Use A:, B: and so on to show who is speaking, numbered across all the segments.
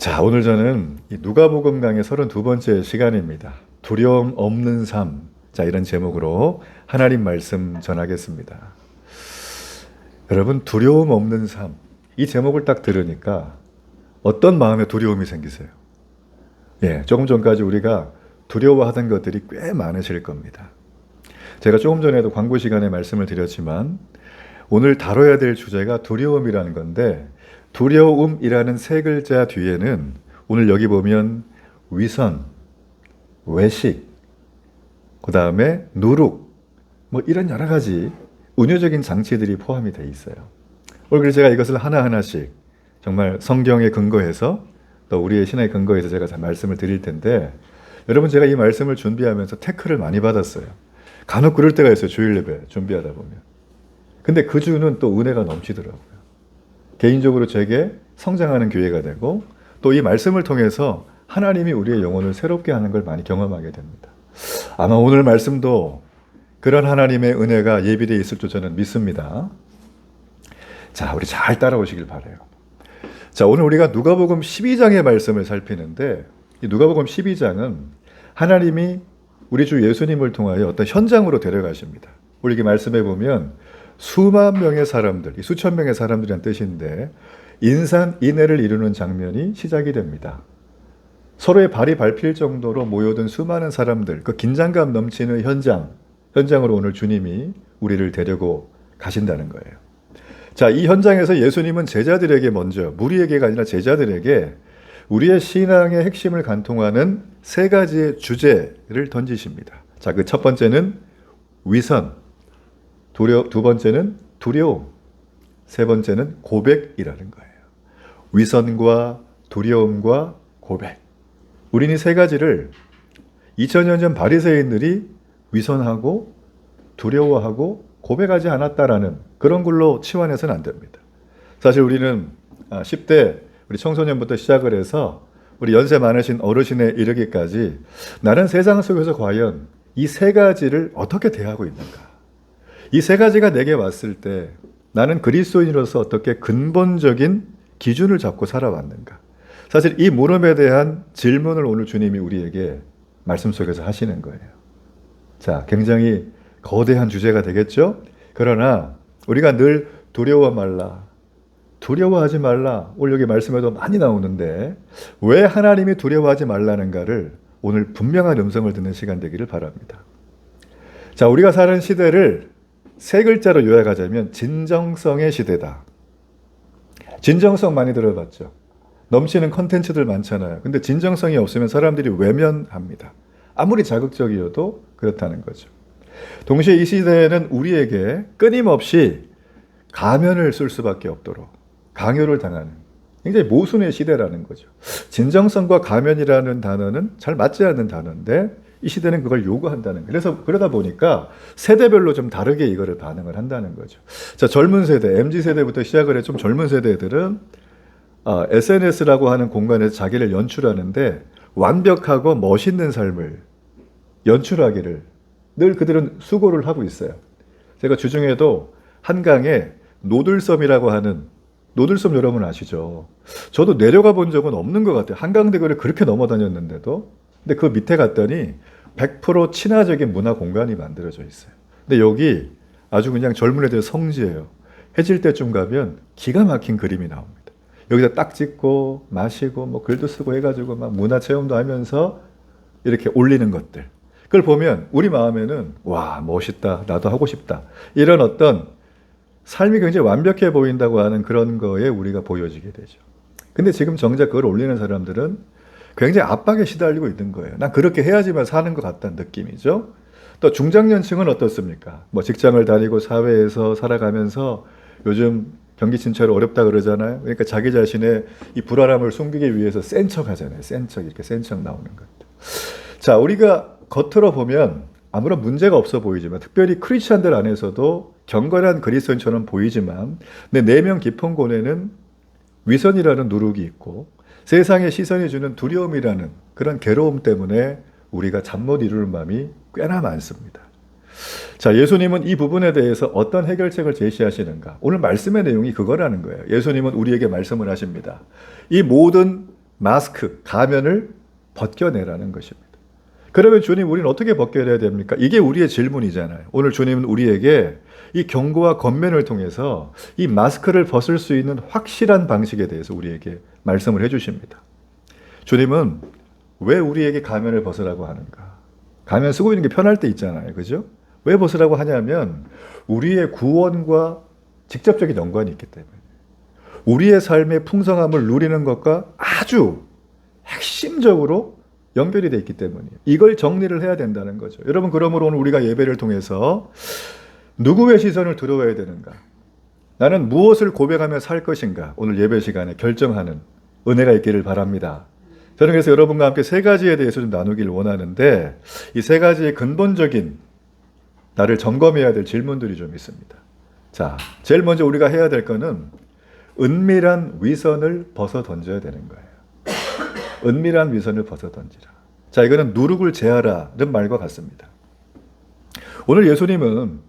A: 자, 오늘 저는 이 누가복음 강의 32번째 시간입니다. 두려움 없는 삶. 자, 이런 제목으로 하나님 말씀 전하겠습니다. 여러분, 두려움 없는 삶. 이 제목을 딱 들으니까 어떤 마음에 두려움이 생기세요? 예, 조금 전까지 우리가 두려워하던 것들이 꽤 많으실 겁니다. 제가 조금 전에도 광고 시간에 말씀을 드렸지만 오늘 다뤄야 될 주제가 두려움이라는 건데, 두려움이라는 세 글자 뒤에는 오늘 여기 보면 위선, 외식, 그 다음에 누룩, 뭐 이런 여러 가지 운유적인 장치들이 포함이 되어 있어요. 오늘 그래서 제가 이것을 하나하나씩 정말 성경에 근거해서 또 우리의 신앙에 근거해서 제가 말씀을 드릴 텐데, 여러분, 제가 이 말씀을 준비하면서 태클을 많이 받았어요. 간혹 그럴 때가 있어요. 주일 예배 준비하다 보면. 근데 그 주는 또 은혜가 넘치더라고요. 개인적으로 제게 성장하는 기회가 되고, 또 이 말씀을 통해서 하나님이 우리의 영혼을 새롭게 하는 걸 많이 경험하게 됩니다. 아마 오늘 말씀도 그런 하나님의 은혜가 예비되어 있을 줄 저는 믿습니다. 자, 우리 잘 따라오시길 바라요. 자, 오늘 우리가 누가복음 12장의 말씀을 살피는데, 이 누가복음 12장은 하나님이 우리 주 예수님을 통하여 어떤 현장으로 데려가십니다. 우리 이렇게 말씀해 보면 수만 명의 사람들, 수천 명의 사람들이란 뜻인데 인산인해를 이루는 장면이 시작이 됩니다. 서로의 발이 밟힐 정도로 모여든 수많은 사람들, 그 긴장감 넘치는 현장으로 오늘 주님이 우리를 데리고 가신다는 거예요. 자, 이 현장에서 예수님은 제자들에게 먼저, 무리에게가 아니라 제자들에게 우리의 신앙의 핵심을 관통하는 세 가지의 주제를 던지십니다. 자, 그 첫 번째는 위선, 두 번째는 두려움, 세 번째는 고백이라는 거예요. 위선과 두려움과 고백. 우리는 이 세 가지를 2000년 전 바리새인들이 위선하고 두려워하고 고백하지 않았다라는 그런 걸로 치환해서는 안 됩니다. 사실 우리는 10대 우리 청소년부터 시작을 해서 우리 연세 많으신 어르신에 이르기까지 나는 세상 속에서 과연 이 세 가지를 어떻게 대하고 있는가? 이 세 가지가 내게 왔을 때 나는 그리스도인으로서 어떻게 근본적인 기준을 잡고 살아왔는가? 사실 이 물음에 대한 질문을 오늘 주님이 우리에게 말씀 속에서 하시는 거예요. 자, 굉장히 거대한 주제가 되겠죠? 그러나 우리가 늘 두려워 말라, 두려워하지 말라, 오늘 여기 말씀에도 많이 나오는데 왜 하나님이 두려워하지 말라는가를 오늘 분명한 음성을 듣는 시간 되기를 바랍니다. 자, 우리가 사는 시대를 세 글자로 요약하자면 진정성의 시대다. 진정성 많이 들어봤죠? 넘치는 컨텐츠들 많잖아요. 근데 진정성이 없으면 사람들이 외면합니다. 아무리 자극적이어도 그렇다는 거죠. 동시에 이 시대에는 우리에게 끊임없이 가면을 쓸 수밖에 없도록 강요를 당하는 굉장히 모순의 시대라는 거죠. 진정성과 가면이라는 단어는 잘 맞지 않는 단어인데 이 시대는 그걸 요구한다는 거예요. 그래서 그러다 보니까 세대별로 좀 다르게 이거를 반응을 한다는 거죠. 자, 젊은 세대, MZ세대부터 시작을 해 좀 젊은 세대들은 SNS라고 하는 공간에서 자기를 연출하는데 완벽하고 멋있는 삶을 연출하기를 늘 그들은 수고를 하고 있어요. 제가 주중에도 한강에 노들섬이라고 하는, 노들섬 여러분 아시죠? 저도 내려가 본 적은 없는 것 같아요. 한강대교를 그렇게 넘어 다녔는데도. 근데 그 밑에 갔더니 100% 친화적인 문화 공간이 만들어져 있어요. 근데 여기 아주 그냥 젊은 애들 성지예요. 해질 때쯤 가면 기가 막힌 그림이 나옵니다. 여기다 딱 찍고 마시고 뭐 글도 쓰고 해가지고 막 문화 체험도 하면서 이렇게 올리는 것들. 그걸 보면 우리 마음에는 와, 멋있다, 나도 하고 싶다, 이런 어떤 삶이 굉장히 완벽해 보인다고 하는 그런 거에 우리가 보여지게 되죠. 근데 지금 정작 그걸 올리는 사람들은 굉장히 압박에 시달리고 있는 거예요. 난 그렇게 해야지만 사는 것 같다는 느낌이죠. 또 중장년층은 어떻습니까? 뭐 직장을 다니고 사회에서 살아가면서 요즘 경기 침체로 어렵다 그러잖아요. 그러니까 자기 자신의 이 불안함을 숨기기 위해서 센 척 하잖아요. 센 척, 이렇게 센 척 나오는 것들. 자, 우리가 겉으로 보면 아무런 문제가 없어 보이지만, 특별히 크리스찬들 안에서도 경건한 그리스도인처럼 보이지만 내 내면 깊은 곳에는 위선이라는 누룩이 있고 세상의 시선이 주는 두려움이라는 그런 괴로움 때문에 우리가 잠 못 이루는 마음이 꽤나 많습니다. 자, 예수님은 이 부분에 대해서 어떤 해결책을 제시하시는가? 오늘 말씀의 내용이 그거라는 거예요. 예수님은 우리에게 말씀을 하십니다. 이 모든 마스크, 가면을 벗겨내라는 것입니다. 그러면 주님, 우리는 어떻게 벗겨내야 됩니까? 이게 우리의 질문이잖아요. 오늘 주님은 우리에게 이 경고와 권면을 통해서 이 마스크를 벗을 수 있는 확실한 방식에 대해서 우리에게 말씀을 해주십니다. 주님은 왜 우리에게 가면을 벗으라고 하는가? 가면 쓰고 있는 게 편할 때 있잖아요. 그죠? 왜 벗으라고 하냐면 우리의 구원과 직접적인 연관이 있기 때문에, 우리의 삶의 풍성함을 누리는 것과 아주 핵심적으로 연결이 되어 있기 때문이에요. 이걸 정리를 해야 된다는 거죠. 여러분, 그러므로 오늘 우리가 예배를 통해서 누구의 시선을 들어야 되는가? 나는 무엇을 고백하며 살 것인가? 오늘 예배 시간에 결정하는 은혜가 있기를 바랍니다. 저는 그래서 여러분과 함께 세 가지에 대해서 좀 나누길 원하는데, 이 세 가지의 근본적인 나를 점검해야 될 질문들이 좀 있습니다. 자, 제일 먼저 우리가 해야 될 거는 은밀한 위선을 벗어 던져야 되는 거예요. 은밀한 위선을 벗어 던지라. 자, 이거는 누룩을 제하라는 말과 같습니다. 오늘 예수님은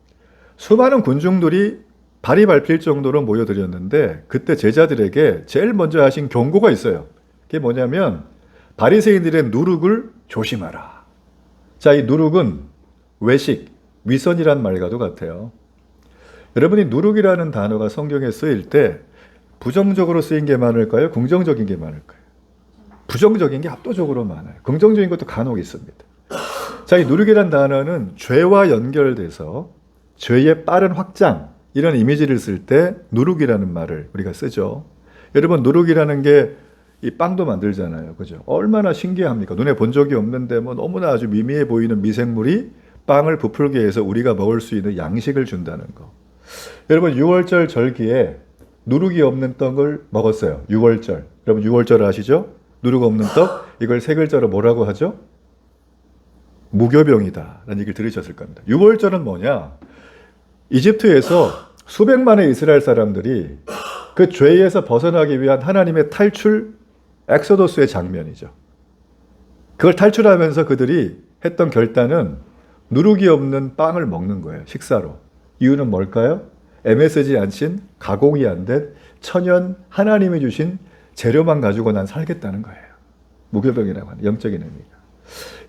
A: 수많은 군중들이 발이 밟힐 정도로 모여들었는데, 그때 제자들에게 제일 먼저 하신 경고가 있어요. 그게 뭐냐면 바리새인들의 누룩을 조심하라. 자, 이 누룩은 외식, 위선이란 말과도 같아요. 여러분이 누룩이라는 단어가 성경에 쓰일 때 부정적으로 쓰인 게 많을까요? 긍정적인 게 많을까요? 부정적인 게 압도적으로 많아요. 긍정적인 것도 간혹 있습니다. 자, 이 누룩이란 단어는 죄와 연결돼서 죄의 빠른 확장, 이런 이미지를 쓸 때 누룩이라는 말을 우리가 쓰죠. 여러분, 누룩이라는 게 이 빵도 만들잖아요. 그죠? 얼마나 신기합니까? 눈에 본 적이 없는데 뭐 너무나 아주 미미해 보이는 미생물이 빵을 부풀게 해서 우리가 먹을 수 있는 양식을 준다는 거. 여러분, 6월절 절기에 누룩이 없는 떡을 먹었어요. 6월절. 여러분, 6월절 아시죠? 누룩 없는 떡, 이걸 세 글자로 뭐라고 하죠? 무교병이다 라는 얘기를 들으셨을 겁니다. 6월절은 뭐냐? 이집트에서 수백만의 이스라엘 사람들이 그 죄에서 벗어나기 위한 하나님의 탈출, 엑소더스의 장면이죠. 그걸 탈출하면서 그들이 했던 결단은 누룩이 없는 빵을 먹는 거예요. 식사로. 이유는 뭘까요? MSG 안 친, 가공이 안 된 천연 하나님이 주신 재료만 가지고 난 살겠다는 거예요. 무교병이라고 하는 영적인 의미가.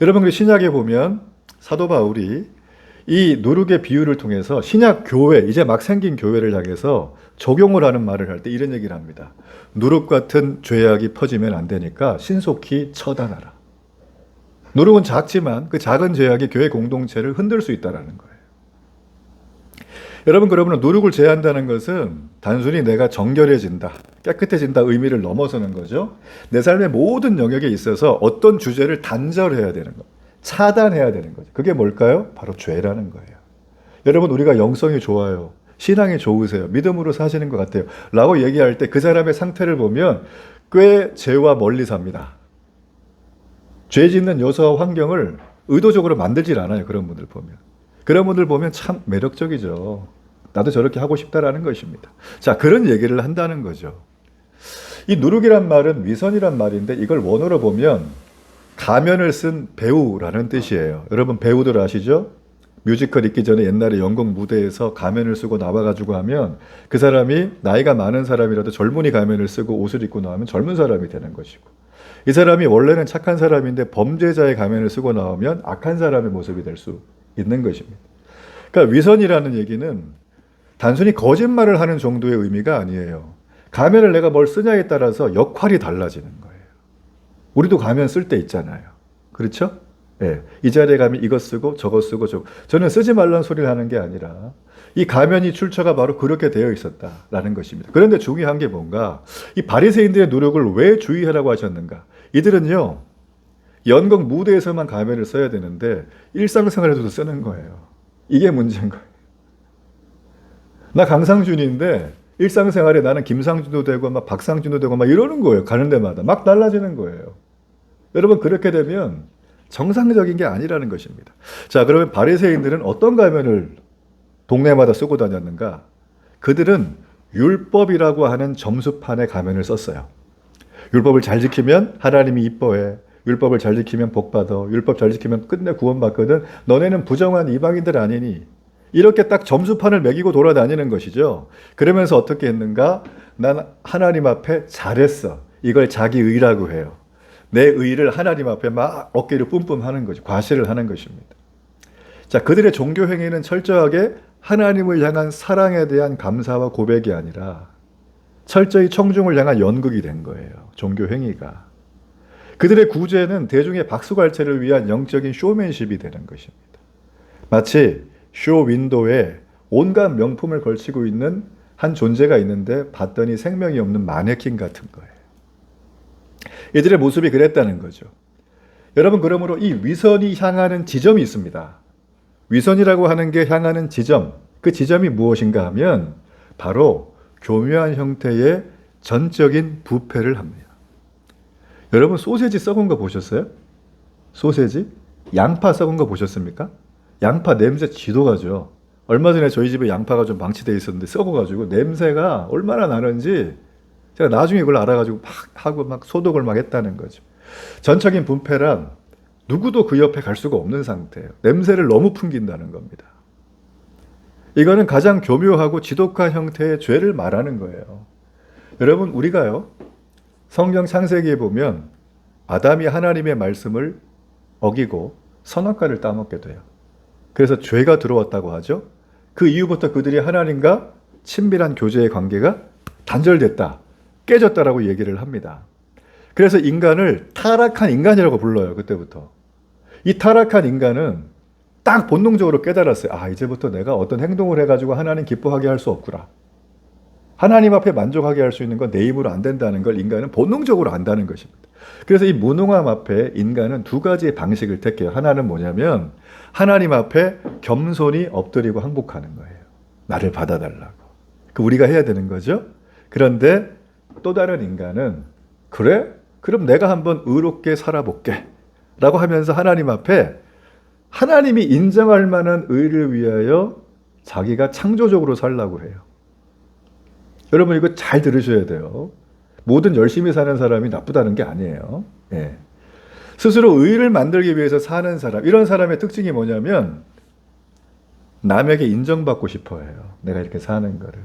A: 여러분, 그 신약에 보면 사도 바울이 이 누룩의 비유를 통해서 신약 교회, 이제 막 생긴 교회를 향해서 적용을 하는 말을 할 때 이런 얘기를 합니다. 누룩 같은 죄악이 퍼지면 안 되니까 신속히 처단하라. 누룩은 작지만 그 작은 죄악이 교회 공동체를 흔들 수 있다는 거예요. 여러분, 그러면 누룩을 제한다는 것은 단순히 내가 정결해진다, 깨끗해진다 의미를 넘어서는 거죠. 내 삶의 모든 영역에 있어서 어떤 주제를 단절해야 되는 것, 차단해야 되는 거죠. 그게 뭘까요? 바로 죄라는 거예요. 여러분, 우리가 영성이 좋아요, 신앙이 좋으세요, 믿음으로 사시는 것 같아요 라고 얘기할 때 그 사람의 상태를 보면 꽤 죄와 멀리 삽니다. 죄 짓는 요소와 환경을 의도적으로 만들질 않아요. 그런 분들 보면. 그런 분들 보면 참 매력적이죠. 나도 저렇게 하고 싶다라는 것입니다. 자, 그런 얘기를 한다는 거죠. 이 누룩이란 말은 위선이란 말인데, 이걸 원어로 보면 가면을 쓴 배우라는 뜻이에요. 여러분, 배우들 아시죠? 뮤지컬 있기 전에 옛날에 연극 무대에서 가면을 쓰고 나와가지고 하면 그 사람이 나이가 많은 사람이라도 젊은이 가면을 쓰고 옷을 입고 나오면 젊은 사람이 되는 것이고, 이 사람이 원래는 착한 사람인데 범죄자의 가면을 쓰고 나오면 악한 사람의 모습이 될 수 있는 것입니다. 그러니까 위선이라는 얘기는 단순히 거짓말을 하는 정도의 의미가 아니에요. 가면을 내가 뭘 쓰냐에 따라서 역할이 달라지는 거예요. 우리도 가면 쓸 때 있잖아요. 그렇죠? 네. 이 자리에 가면 이것 쓰고 저것 쓰고 저것. 저는 쓰지 말라는 소리를 하는 게 아니라 이 가면이 출처가 바로 그렇게 되어 있었다라는 것입니다. 그런데 중요한 게 뭔가, 이 바리새인들의 노력을 왜 주의하라고 하셨는가? 이들은요, 연극 무대에서만 가면을 써야 되는데 일상생활에서도 쓰는 거예요. 이게 문제인 거예요. 나 강상준인데 일상생활에 나는 김상준도 되고 막 박상준도 되고 막 이러는 거예요. 가는 데마다 막 달라지는 거예요. 여러분, 그렇게 되면 정상적인 게 아니라는 것입니다. 자, 그러면 바리새인들은 어떤 가면을 동네마다 쓰고 다녔는가? 그들은 율법이라고 하는 점수판에 가면을 썼어요. 율법을 잘 지키면 하나님이 이뻐해. 율법을 잘 지키면 복받아. 율법 잘 지키면 끝내 구원받거든. 너네는 부정한 이방인들 아니니? 이렇게 딱 점수판을 매기고 돌아다니는 것이죠. 그러면서 어떻게 했는가? 난 하나님 앞에 잘했어. 이걸 자기의라고 해요. 내 의를 하나님 앞에 막 어깨를 뿜뿜 하는 거죠. 과시를 하는 것입니다. 자, 그들의 종교 행위는 철저하게 하나님을 향한 사랑에 대한 감사와 고백이 아니라 철저히 청중을 향한 연극이 된 거예요. 종교 행위가. 그들의 구제는 대중의 박수갈채를 위한 영적인 쇼맨십이 되는 것입니다. 마치 쇼 윈도에 온갖 명품을 걸치고 있는 한 존재가 있는데 봤더니 생명이 없는 마네킹 같은 거예요. 이들의 모습이 그랬다는 거죠. 여러분, 그러므로 이 위선이 향하는 지점이 있습니다. 위선이라고 하는 게 향하는 지점, 그 지점이 무엇인가 하면 바로 교묘한 형태의 전적인 부패를 합니다. 여러분, 소세지 썩은 거 보셨어요? 소세지? 양파 썩은 거 보셨습니까? 양파 냄새 지도가죠. 얼마 전에 저희 집에 양파가 좀 방치되어 있었는데 썩어가지고 냄새가 얼마나 나는지 제가 나중에 그걸 알아가지고 막 하고 막 소독을 막 했다는 거죠. 전적인 분패란 누구도 그 옆에 갈 수가 없는 상태예요. 냄새를 너무 풍긴다는 겁니다. 이거는 가장 교묘하고 지독한 형태의 죄를 말하는 거예요. 여러분, 우리가요, 성경 창세기에 보면 아담이 하나님의 말씀을 어기고 선악과를 따먹게 돼요. 그래서 죄가 들어왔다고 하죠. 그 이후부터 그들이 하나님과 친밀한 교제의 관계가 단절됐다, 깨졌다라고 얘기를 합니다. 그래서 인간을 타락한 인간이라고 불러요. 그때부터. 이 타락한 인간은 딱 본능적으로 깨달았어요. 아, 이제부터 내가 어떤 행동을 해가지고 하나님 기뻐하게 할 수 없구나. 하나님 앞에 만족하게 할 수 있는 건 내 힘으로 안 된다는 걸 인간은 본능적으로 안다는 것입니다. 그래서 이 무능함 앞에 인간은 두 가지의 방식을 택해요. 하나는 뭐냐면 하나님 앞에 겸손히 엎드리고 항복하는 거예요. 나를 받아달라고. 그 우리가 해야 되는 거죠. 그런데 또 다른 인간은 그래? 그럼 내가 한번 의롭게 살아볼게 라고 하면서 하나님 앞에 하나님이 인정할 만한 의를 위하여 자기가 창조적으로 살라고 해요. 여러분, 이거 잘 들으셔야 돼요. 모든 열심히 사는 사람이 나쁘다는 게 아니에요. 예. 스스로 의를 만들기 위해서 사는 사람, 이런 사람의 특징이 뭐냐면 남에게 인정받고 싶어 해요. 내가 이렇게 사는 거를.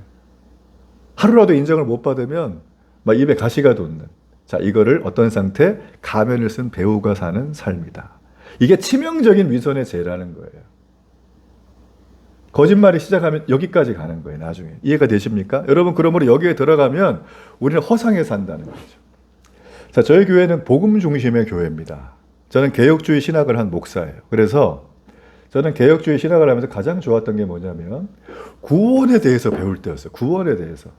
A: 하루라도 인정을 못 받으면 막 입에 가시가 돋는. 자, 이거를 어떤 상태? 가면을 쓴 배우가 사는 삶이다. 이게 치명적인 위선의 죄라는 거예요. 거짓말이 시작하면 여기까지 가는 거예요. 나중에. 이해가 되십니까? 여러분, 그러므로 여기에 들어가면 우리는 허상에 산다는 거죠. 자, 저희 교회는 복음 중심의 교회입니다. 저는 개혁주의 신학을 한 목사예요. 그래서 저는 개혁주의 신학을 하면서 가장 좋았던 게 뭐냐면 구원에 대해서 배울 때였어요. 구원에 대해서.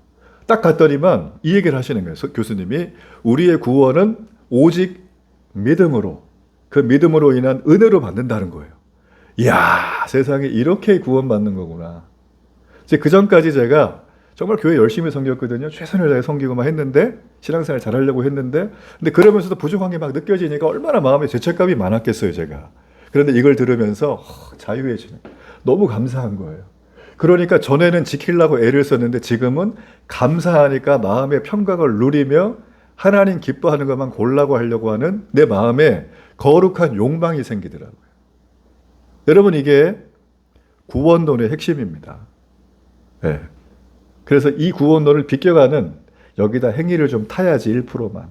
A: 딱 갔더니만 이 얘기를 하시는 거예요. 교수님이 우리의 구원은 오직 믿음으로, 그 믿음으로 인한 은혜로 받는다는 거예요. 이야, 세상에 이렇게 구원받는 거구나. 그 전까지 제가 정말 교회 열심히 섬겼거든요. 최선을 다해 섬기고만 했는데, 신앙생활 잘하려고 했는데, 근데 그러면서도 부족한 게 막 느껴지니까 얼마나 마음에 죄책감이 많았겠어요, 제가. 그런데 이걸 들으면서 자유해지는, 너무 감사한 거예요. 그러니까 전에는 지키려고 애를 썼는데 지금은 감사하니까 마음의 평강을 누리며 하나님 기뻐하는 것만 골라고 하려고 하는 내 마음에 거룩한 욕망이 생기더라고요. 여러분, 이게 구원론의 핵심입니다. 네. 그래서 이 구원론을 비껴가는 여기다 행위를 좀 타야지 1%만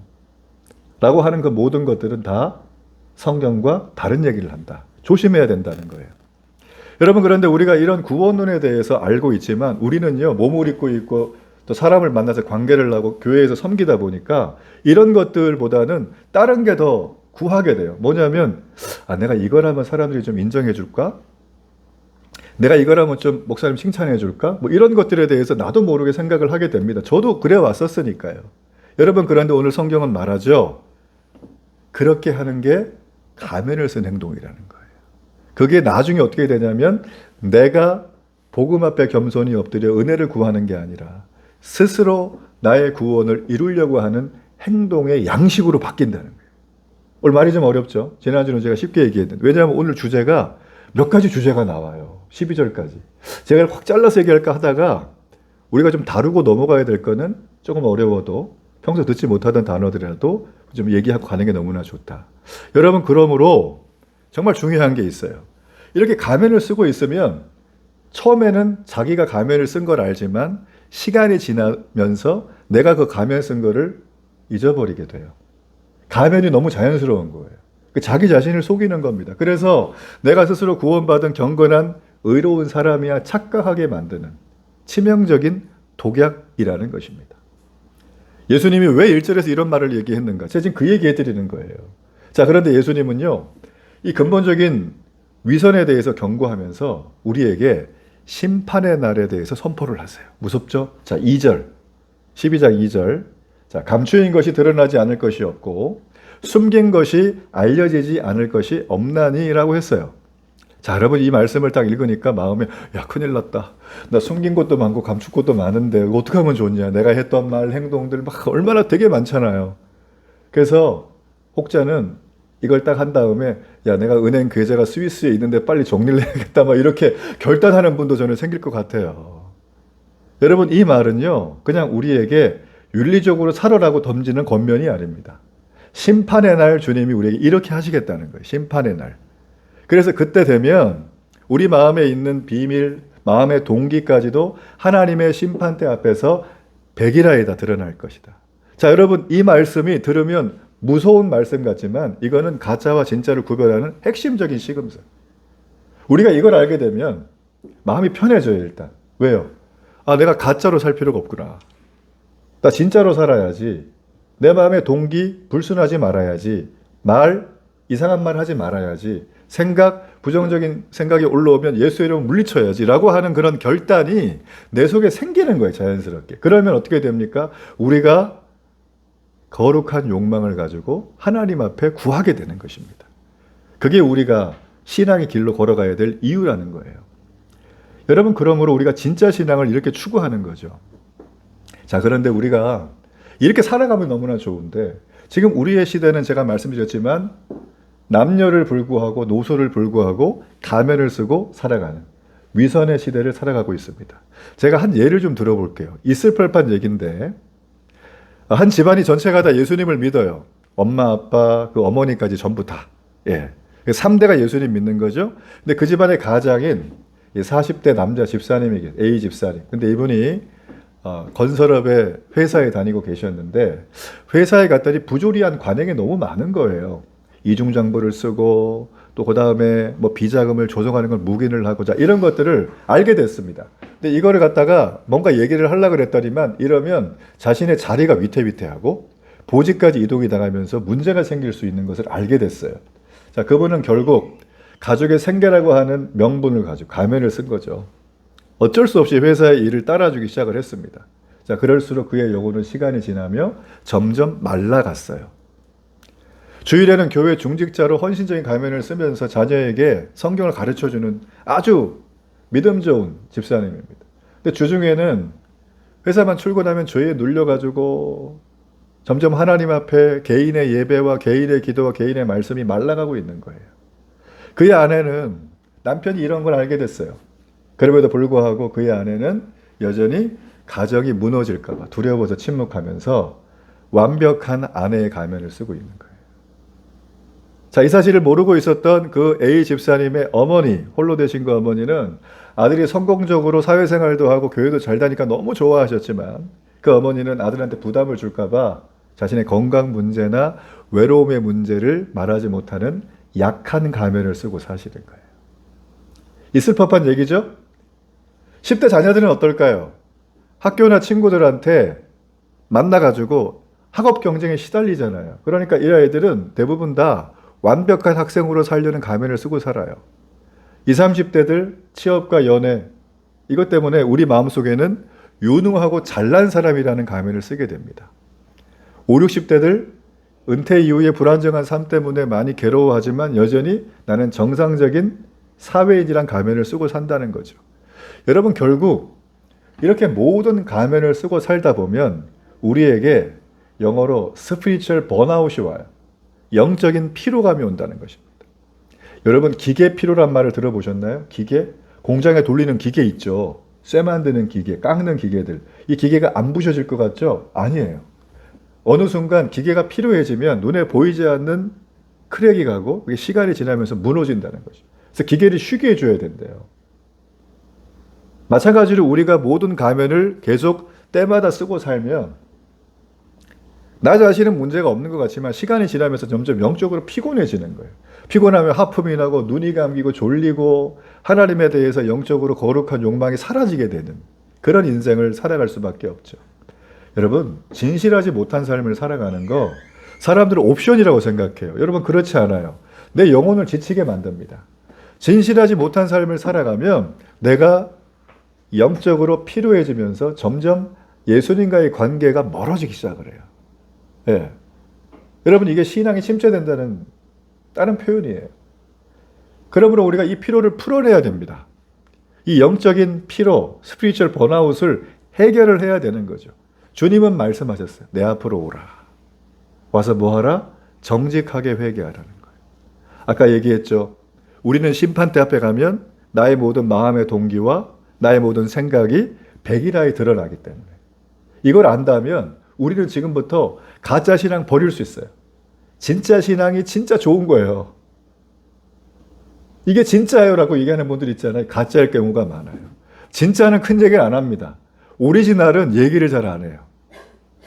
A: 라고 하는 그 모든 것들은 다 성경과 다른 얘기를 한다. 조심해야 된다는 거예요. 여러분, 그런데 우리가 이런 구원론에 대해서 알고 있지만 우리는요, 몸을 입고 있고 또 사람을 만나서 관계를 하고 교회에서 섬기다 보니까 이런 것들보다는 다른 게 더 구하게 돼요. 뭐냐면, 아, 내가 이거라면 사람들이 좀 인정해 줄까? 내가 이거라면 좀 목사님 칭찬해 줄까? 뭐 이런 것들에 대해서 나도 모르게 생각을 하게 됩니다. 저도 그래 왔었으니까요. 여러분, 그런데 오늘 성경은 말하죠. 그렇게 하는 게 가면을 쓴 행동이라는 거예요. 그게 나중에 어떻게 되냐면 내가 복음 앞에 겸손히 엎드려 은혜를 구하는 게 아니라 스스로 나의 구원을 이루려고 하는 행동의 양식으로 바뀐다는 거예요. 오늘 말이 좀 어렵죠? 지난주는 제가 쉽게 얘기했는데, 왜냐하면 오늘 주제가 몇 가지 주제가 나와요. 12절까지. 제가 확 잘라서 얘기할까 하다가 우리가 좀 다루고 넘어가야 될 거는 조금 어려워도 평소 듣지 못하던 단어들이라도 좀 얘기하고 가는 게 너무나 좋다. 여러분, 그러므로 정말 중요한 게 있어요. 이렇게 가면을 쓰고 있으면 처음에는 자기가 가면을 쓴 걸 알지만 시간이 지나면서 내가 그 가면 쓴 거를 잊어버리게 돼요. 가면이 너무 자연스러운 거예요. 자기 자신을 속이는 겁니다. 그래서 내가 스스로 구원받은 경건한 의로운 사람이야 착각하게 만드는 치명적인 독약이라는 것입니다. 예수님이 왜 1절에서 이런 말을 얘기했는가? 제가 지금 그 얘기 해드리는 거예요. 자, 그런데 예수님은요, 이 근본적인 위선에 대해서 경고하면서 우리에게 심판의 날에 대해서 선포를 하세요. 무섭죠? 자, 2절. 12장 2절. 자, 감추인 것이 드러나지 않을 것이 없고 숨긴 것이 알려지지 않을 것이 없나니라고 했어요. 자, 여러분 이 말씀을 딱 읽으니까 마음에 야, 큰일 났다. 나 숨긴 것도 많고 감출 것도 많은데 어떻게 하면 좋냐. 내가 했던 말, 행동들 막 얼마나 되게 많잖아요. 그래서 혹자는 이걸 딱 한 다음에 야, 내가 은행 계좌가 스위스에 있는데 빨리 정리를 해야겠다. 막 이렇게 결단하는 분도 저는 생길 것 같아요. 여러분 이 말은요, 그냥 우리에게 윤리적으로 살아라고 던지는 권면이 아닙니다. 심판의 날 주님이 우리에게 이렇게 하시겠다는 거예요. 심판의 날. 그래서 그때 되면 우리 마음에 있는 비밀, 마음의 동기까지도 하나님의 심판대 앞에서 백일하에다 드러날 것이다. 자, 여러분 이 말씀이 들으면 무서운 말씀 같지만 이거는 가짜와 진짜를 구별하는 핵심적인 시금석. 우리가 이걸 알게 되면 마음이 편해져요. 일단. 왜요? 아, 내가 가짜로 살 필요가 없구나. 나 진짜로 살아야지. 내 마음의 동기 불순하지 말아야지. 이상한 말 하지 말아야지. 부정적인 생각이 올라오면 예수의 이름을 물리쳐야지 라고 하는 그런 결단이 내 속에 생기는 거예요. 자연스럽게. 그러면 어떻게 됩니까? 우리가 거룩한 욕망을 가지고 하나님 앞에 구하게 되는 것입니다. 그게 우리가 신앙의 길로 걸어가야 될 이유라는 거예요. 여러분, 그러므로 우리가 진짜 신앙을 이렇게 추구하는 거죠. 자, 그런데 우리가 이렇게 살아가면 너무나 좋은데 지금 우리의 시대는 제가 말씀드렸지만 남녀를 불구하고 노소를 불구하고 가면을 쓰고 살아가는 위선의 시대를 살아가고 있습니다. 제가 한 예를 좀 들어볼게요. 있을 법한 얘기인데 한 집안이 전체가 다 예수님을 믿어요. 엄마, 아빠, 그 어머니까지 전부 다. 예. 3대가 예수님 믿는 거죠. 근데 그 집안의 가장인 40대 남자 집사님이게 A 집사님. 근데 이분이 건설업의 회사에 다니고 계셨는데 회사에 갔더니 부조리한 관행이 너무 많은 거예요. 이중장부를 쓰고 또 그 다음에 뭐 비자금을 조성하는 걸 묵인을 하고 자 이런 것들을 알게 됐습니다. 근데 이거를 갖다가 뭔가 얘기를 하려고 그랬더니만 이러면 자신의 자리가 위태위태하고 보직까지 이동이 당하면서 문제가 생길 수 있는 것을 알게 됐어요. 자, 그분은 결국 가족의 생계라고 하는 명분을 가지고 가면을 쓴 거죠. 어쩔 수 없이 회사의 일을 따라주기 시작을 했습니다. 자, 그럴수록 그의 영혼은 시간이 지나며 점점 말라갔어요. 주일에는 교회 중직자로 헌신적인 가면을 쓰면서 자녀에게 성경을 가르쳐주는 아주 믿음 좋은 집사님입니다. 근데 주중에는 회사만 출근하면 죄에 눌려가지고 점점 하나님 앞에 개인의 예배와 개인의 기도와 개인의 말씀이 말라가고 있는 거예요. 그의 아내는 남편이 이런 걸 알게 됐어요. 그럼에도 불구하고 그의 아내는 여전히 가정이 무너질까 봐 두려워서 침묵하면서 완벽한 아내의 가면을 쓰고 있는 거예요. 자, 이 사실을 모르고 있었던 그 A 집사님의 어머니, 홀로 되신 그 어머니는 아들이 성공적으로 사회생활도 하고 교회도 잘 다니까 너무 좋아하셨지만 그 어머니는 아들한테 부담을 줄까 봐 자신의 건강 문제나 외로움의 문제를 말하지 못하는 약한 가면을 쓰고 사시는 거예요. 있을 법한 얘기죠? 10대 자녀들은 어떨까요? 학교나 친구들한테 만나가지고 학업 경쟁에 시달리잖아요. 그러니까 이 아이들은 대부분 다 완벽한 학생으로 살려는 가면을 쓰고 살아요. 20, 30대들 취업과 연애 이것 때문에 우리 마음속에는 유능하고 잘난 사람이라는 가면을 쓰게 됩니다. 5, 60대들 은퇴 이후의 불안정한 삶 때문에 많이 괴로워하지만 여전히 나는 정상적인 사회인이란 가면을 쓰고 산다는 거죠. 여러분 결국 이렇게 모든 가면을 쓰고 살다 보면 우리에게 영어로 스피리추얼 번아웃이 와요. 영적인 피로감이 온다는 것입니다. 여러분 기계 피로란 말을 들어보셨나요? 기계? 공장에 돌리는 기계 있죠. 쇠 만드는 기계, 깎는 기계들. 이 기계가 안 부셔질 것 같죠? 아니에요. 어느 순간 기계가 피로해지면 눈에 보이지 않는 크랙이 가고 그게 시간이 지나면서 무너진다는 거죠. 그래서 기계를 쉬게 해줘야 된대요. 마찬가지로 우리가 모든 가면을 계속 때마다 쓰고 살면 나 자신은 문제가 없는 것 같지만 시간이 지나면서 점점 영적으로 피곤해지는 거예요. 피곤하면 하품이 나고 눈이 감기고 졸리고 하나님에 대해서 영적으로 거룩한 욕망이 사라지게 되는 그런 인생을 살아갈 수밖에 없죠. 여러분, 진실하지 못한 삶을 살아가는 거 사람들은 옵션이라고 생각해요. 여러분, 그렇지 않아요. 내 영혼을 지치게 만듭니다. 진실하지 못한 삶을 살아가면 내가 영적으로 피로해지면서 점점 예수님과의 관계가 멀어지기 시작을 해요. 예. 여러분, 이게 신앙이 침체된다는 다른 표현이에요. 그러므로 우리가 이 피로를 풀어내야 됩니다. 이 영적인 피로, 스피리추얼 번아웃을 해결을 해야 되는 거죠. 주님은 말씀하셨어요. 내 앞으로 오라. 와서 뭐 하라? 정직하게 회개하라는 거예요. 아까 얘기했죠. 우리는 심판대 앞에 가면 나의 모든 마음의 동기와 나의 모든 생각이 백일하에 드러나기 때문에 이걸 안다면 우리는 지금부터 가짜 신앙 버릴 수 있어요. 진짜 신앙이 진짜 좋은 거예요. 이게 진짜예요라고 얘기하는 분들 있잖아요. 가짜일 경우가 많아요. 진짜는 큰 얘기를 안 합니다. 오리지널은 얘기를 잘 안 해요.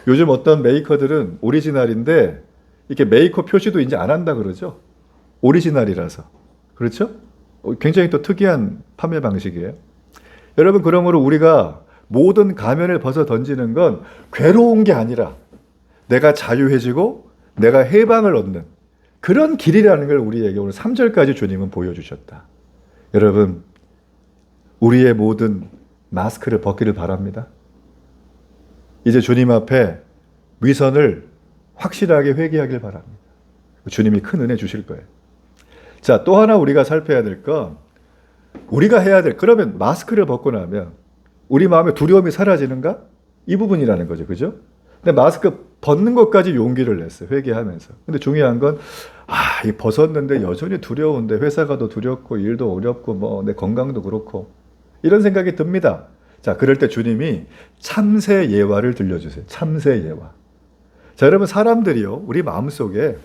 A: 요즘 어떤 메이커들은 오리지널인데 이렇게 메이커 표시도 이제 안 한다 그러죠. 오리지널이라서. 그렇죠? 굉장히 또 특이한 판매 방식이에요. 여러분, 그러므로 우리가 모든 가면을 벗어 던지는 건 괴로운 게 아니라 내가 자유해지고 내가 해방을 얻는 그런 길이라는 걸 우리에게 오늘 3절까지 주님은 보여주셨다. 여러분, 우리의 모든 마스크를 벗기를 바랍니다. 이제 주님 앞에 위선을 확실하게 회개하길 바랍니다. 주님이 큰 은혜 주실 거예요. 자, 또 하나 우리가 살펴야 될 건 우리가 해야 될, 그러면 마스크를 벗고 나면 우리 마음의 두려움이 사라지는가? 이 부분이라는 거죠. 그죠? 근데 마스크 벗는 것까지 용기를 냈어요. 회개하면서. 근데 중요한 건, 이 벗었는데 여전히 두려운데 회사 가도 두렵고 일도 어렵고 뭐 내 건강도 그렇고 이런 생각이 듭니다. 자, 그럴 때 주님이 참새 예화를 들려주세요. 참새 예화. 자, 여러분, 사람들이요, 우리 마음속에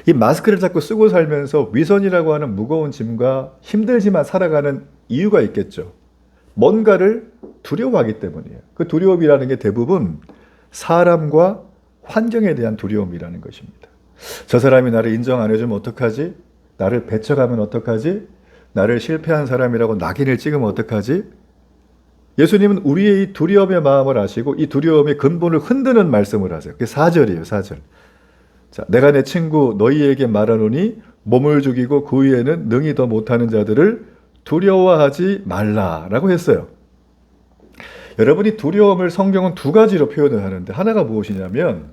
A: 이 마스크를 자꾸 쓰고 살면서 위선이라고 하는 무거운 짐과 힘들지만 살아가는 이유가 있겠죠. 뭔가를 두려워하기 때문이에요. 그 두려움이라는 게 대부분 사람과 환경에 대한 두려움이라는 것입니다. 저 사람이 나를 인정 안 해주면 어떡하지? 나를 배척하면 어떡하지? 나를 실패한 사람이라고 낙인을 찍으면 어떡하지? 예수님은 우리의 이 두려움의 마음을 아시고 이 두려움의 근본을 흔드는 말씀을 하세요. 그게 4절이에요. 4절. 자, 내가 내 친구 너희에게 말하노니 몸을 죽이고 그 위에는 능히 더 못하는 자들을 두려워하지 말라라고 했어요. 여러분이 두려움을 성경은 두 가지로 표현을 하는데 하나가 무엇이냐면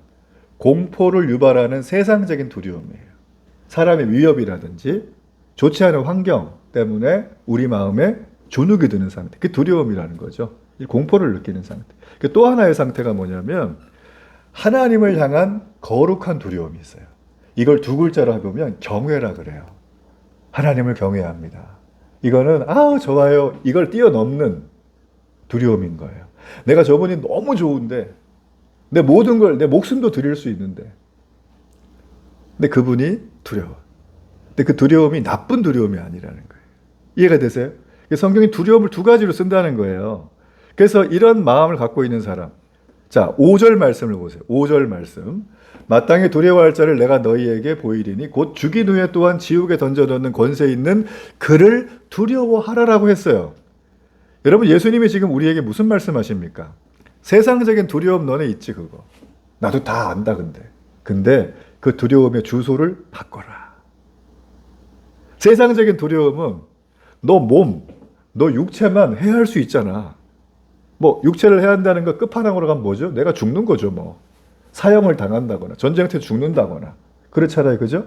A: 공포를 유발하는 세상적인 두려움이에요. 사람의 위협이라든지 좋지 않은 환경 때문에 우리 마음에 주눅이 드는 상태. 그게 두려움이라는 거죠. 공포를 느끼는 상태. 또 하나의 상태가 뭐냐면 하나님을 향한 거룩한 두려움이 있어요. 이걸 두 글자로 해보면 경외라 그래요. 하나님을 경외합니다. 이거는 좋아요. 이걸 뛰어넘는 두려움인 거예요. 내가 저분이 너무 좋은데 내 모든 걸, 내 목숨도 드릴 수 있는데 근데 그분이 두려워. 근데 그 두려움이 나쁜 두려움이 아니라는 거예요. 이해가 되세요? 성경이 두려움을 두 가지로 쓴다는 거예요. 그래서 이런 마음을 갖고 있는 사람, 자, 5절 말씀을 보세요. 5절 말씀. 마땅히 두려워할 자를 내가 너희에게 보이리니 곧 죽인 후에 또한 지옥에 던져넣는 권세 있는 그를 두려워하라라고 했어요. 여러분, 예수님이 지금 우리에게 무슨 말씀하십니까? 세상적인 두려움 너네 있지 그거. 나도 다 안다 근데 그 두려움의 주소를 바꿔라. 세상적인 두려움은 너 몸, 너 육체만 해할 수 있잖아. 뭐 육체를 해야 한다는 거 끝판왕으로 가면 뭐죠? 내가 죽는 거죠. 뭐 사형을 당한다거나 전쟁터에 죽는다거나 그렇잖아요. 그죠?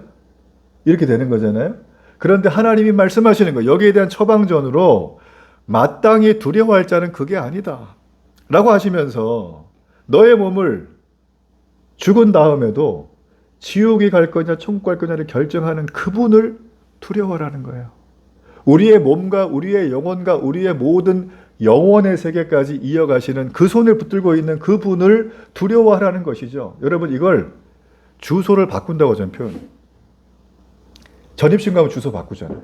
A: 이렇게 되는 거잖아요. 그런데 하나님이 말씀하시는 거, 여기에 대한 처방전으로 마땅히 두려워할 자는 그게 아니다 라고 하시면서 너의 몸을 죽은 다음에도 지옥에 갈 거냐 천국 갈 거냐를 결정하는 그분을 두려워하라는 거예요. 우리의 몸과 우리의 영혼과 우리의 모든 영원의 세계까지 이어가시는 그 손을 붙들고 있는 그분을 두려워하라는 것이죠. 여러분, 이걸 주소를 바꾼다고 저는 표현해요. 전입신 가면 주소 바꾸잖아요.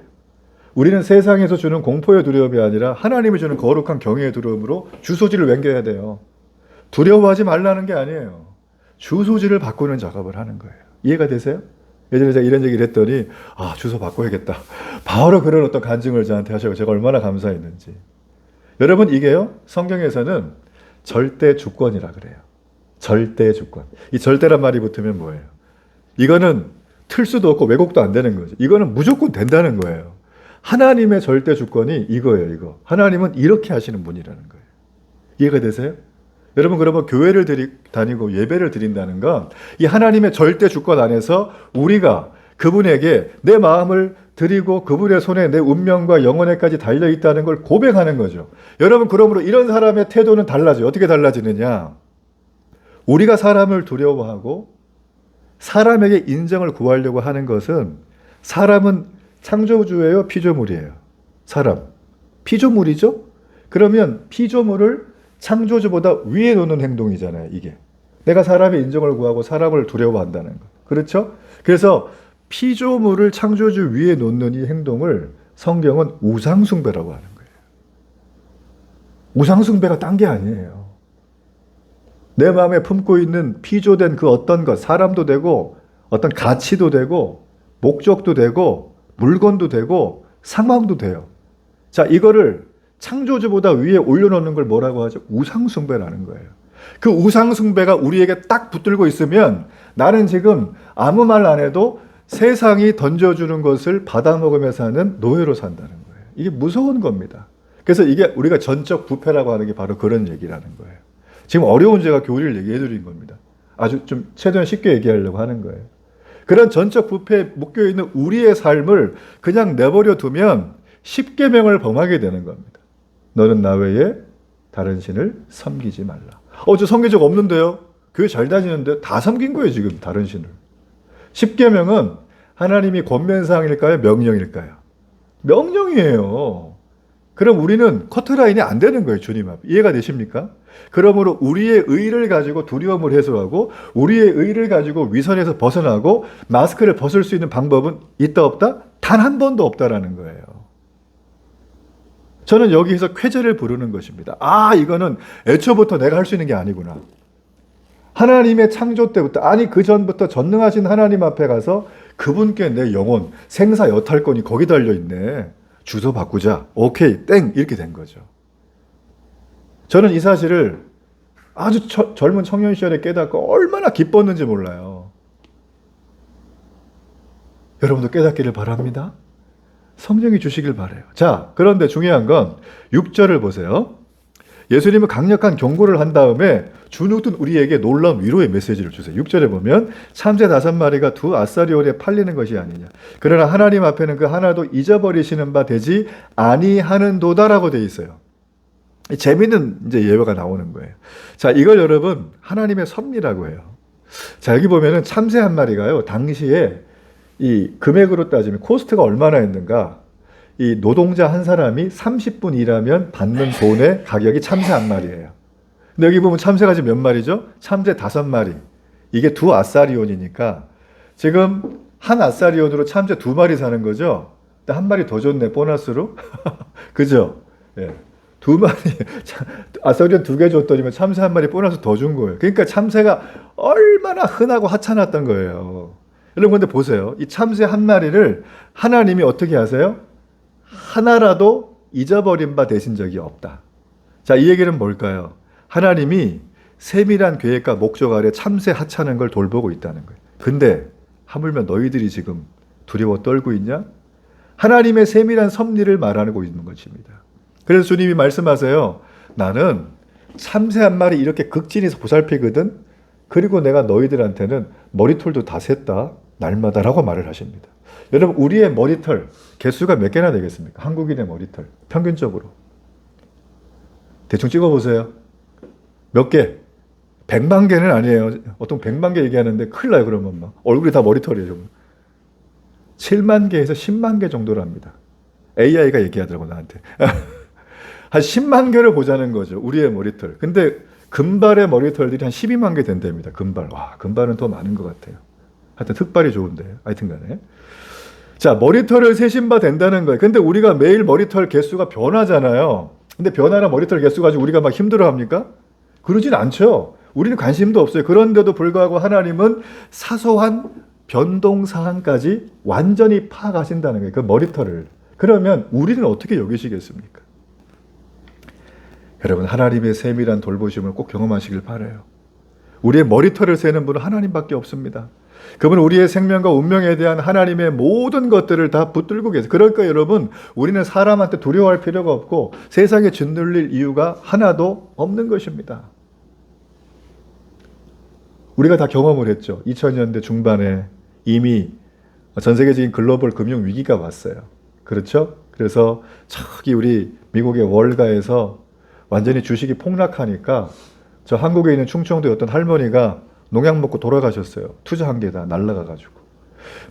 A: 우리는 세상에서 주는 공포의 두려움이 아니라 하나님이 주는 거룩한 경외의 두려움으로 주소지를 옮겨야 돼요. 두려워하지 말라는 게 아니에요. 주소지를 바꾸는 작업을 하는 거예요. 이해가 되세요? 예전에 제가 이런 얘기를 했더니 주소 바꿔야겠다. 바로 그런 어떤 간증을 저한테 하시고 제가 얼마나 감사했는지. 여러분 이게요. 성경에서는 절대 주권이라 그래요. 절대 주권. 이 절대란 말이 붙으면 뭐예요? 이거는 틀 수도 없고 왜곡도 안 되는 거죠. 이거는 무조건 된다는 거예요. 하나님의 절대 주권이 이거예요. 이거. 하나님은 이렇게 하시는 분이라는 거예요. 이해가 되세요? 여러분 그러면 교회를 다니고 예배를 드린다는 건 이 하나님의 절대 주권 안에서 우리가 그분에게 내 마음을 드리고 그분의 손에 내 운명과 영혼에까지 달려있다는 걸 고백하는 거죠. 여러분 그러므로 이런 사람의 태도는 달라져요. 어떻게 달라지느냐? 우리가 사람을 두려워하고 사람에게 인정을 구하려고 하는 것은 사람은 창조주예요? 피조물이에요? 사람. 피조물이죠? 그러면 피조물을 창조주보다 위에 놓는 행동이잖아요, 이게. 내가 사람의 인정을 구하고 사람을 두려워한다는 거. 그렇죠? 그래서 피조물을 창조주 위에 놓는 이 행동을 성경은 우상숭배라고 하는 거예요. 우상숭배가 딴 게 아니에요. 내 마음에 품고 있는 피조된 그 어떤 것, 사람도 되고 어떤 가치도 되고 목적도 되고 물건도 되고 상황도 돼요. 자, 이거를 창조주보다 위에 올려놓는 걸 뭐라고 하죠? 우상숭배라는 거예요. 그 우상숭배가 우리에게 딱 붙들고 있으면 나는 지금 아무 말 안 해도 세상이 던져주는 것을 받아먹으면서 사는 노예로 산다는 거예요. 이게 무서운 겁니다. 그래서 이게 우리가 전적 부패라고 하는 게 바로 그런 얘기라는 거예요. 지금 어려운 제가 교리를 얘기해 드린 겁니다. 아주 좀 최대한 쉽게 얘기하려고 하는 거예요. 그런 전적 부패에 묶여 있는 우리의 삶을 그냥 내버려 두면 십계명을 범하게 되는 겁니다. 너는 나 외에 다른 신을 섬기지 말라. 저 섬긴 적 없는데요? 교회 잘 다니는데 다 섬긴 거예요, 지금 다른 신을. 십계명은 하나님이 권면사항일까요? 명령일까요? 명령이에요. 그럼 우리는 커트라인이 안 되는 거예요, 주님 앞에. 이해가 되십니까? 그러므로 우리의 의를 가지고 두려움을 해소하고 우리의 의를 가지고 위선에서 벗어나고 마스크를 벗을 수 있는 방법은 있다 없다? 단 한 번도 없다라는 거예요. 저는 여기에서 쾌재를 부르는 것입니다. 이거는 애초부터 내가 할 수 있는 게 아니구나. 하나님의 창조 때부터, 아니 그 전부터 전능하신 하나님 앞에 가서 그분께 내 영혼, 생사 여탈권이 거기 달려있네. 주소 바꾸자. 오케이, 땡! 이렇게 된 거죠. 저는 이 사실을 아주 젊은 청년 시절에 깨닫고 얼마나 기뻤는지 몰라요. 여러분도 깨닫기를 바랍니다. 성령이 주시길 바라요. 자, 그런데 중요한 건 6절을 보세요. 예수님은 강력한 경고를 한 다음에 주눅든 우리에게 놀라운 위로의 메시지를 주세요. 6절에 보면 참새 5마리가 두 아사리온에 팔리는 것이 아니냐. 그러나 하나님 앞에는 그 하나도 잊어버리시는 바 되지 아니하는도다라고 되어 있어요. 재미있는 이제 예화가 나오는 거예요. 자, 이걸 여러분 하나님의 섭리라고 해요. 자, 여기 보면은 참새 한 마리가요. 당시에 이 금액으로 따지면 코스트가 얼마나 했는가? 이 노동자 한 사람이 30분 일하면 받는 돈의 가격이 참새 한 마리예요. 근데 여기 보면 참새가 지금 몇 마리죠? 참새 5마리. 이게 두 아사리온이니까 지금 한 아사리온으로 참새 2마리 사는 거죠? 근데 한 마리 더 줬네, 보너스로. 그죠? 예. 2마리, 아사리온 2개 줬더니 참새 한 마리 보너스 더 준 거예요. 그러니까 참새가 얼마나 흔하고 하찮았던 거예요. 여러분 근데 보세요. 이 참새 한 마리를 하나님이 어떻게 하세요? 하나라도 잊어버린 바 되신 적이 없다. 자, 이 얘기는 뭘까요? 하나님이 세밀한 계획과 목적 아래 참새 하찮은 걸 돌보고 있다는 거예요. 근데 하물며 너희들이 지금 두려워 떨고 있냐? 하나님의 세밀한 섭리를 말하고 있는 것입니다. 그래서 주님이 말씀하세요. 나는 참새 한 마리 이렇게 극진해서 보살피거든. 그리고 내가 너희들한테는 머리털도 다 셌다. 날마다라고 말을 하십니다. 여러분 우리의 머리털 개수가 몇 개나 되겠습니까? 한국인의 머리털 평균적으로 대충 찍어보세요. 몇 개? 100만 개는 아니에요. 보통 100만 개 얘기하는데 큰일 나요. 그러면 막 얼굴이 다 머리털이에요. 7만 개에서 10만 개 정도랍니다. AI가 얘기하더라고 나한테. 한 10만 개를 보자는 거죠. 우리의 머리털. 근데 금발의 머리털들이 한 12만 개 된답니다. 금발. 와, 금발은 더 많은 것 같아요. 하여튼 흑발이 좋은데. 하여튼 간에. 자, 머리털을 세신 바 된다는 거예요. 근데 우리가 매일 머리털 개수가 변하잖아요. 근데 변하는 머리털 개수 가지고 우리가 막 힘들어 합니까? 그러진 않죠. 우리는 관심도 없어요. 그런데도 불구하고 하나님은 사소한 변동사항까지 완전히 파악하신다는 거예요. 그 머리털을. 그러면 우리는 어떻게 여기시겠습니까? 여러분, 하나님의 세밀한 돌보심을 꼭 경험하시길 바라요. 우리의 머리털을 세는 분은 하나님밖에 없습니다. 그분은 우리의 생명과 운명에 대한 하나님의 모든 것들을 다 붙들고 계세요. 그러니까 여러분, 우리는 사람한테 두려워할 필요가 없고 세상에 짓눌릴 이유가 하나도 없는 것입니다. 우리가 다 경험을 했죠. 2000년대 중반에 이미 전 세계적인 글로벌 금융 위기가 왔어요. 그렇죠? 그래서 저기 우리 미국의 월가에서 완전히 주식이 폭락하니까 저 한국에 있는 충청도의 어떤 할머니가 농약 먹고 돌아가셨어요. 투자한 게 다 날라가가지고.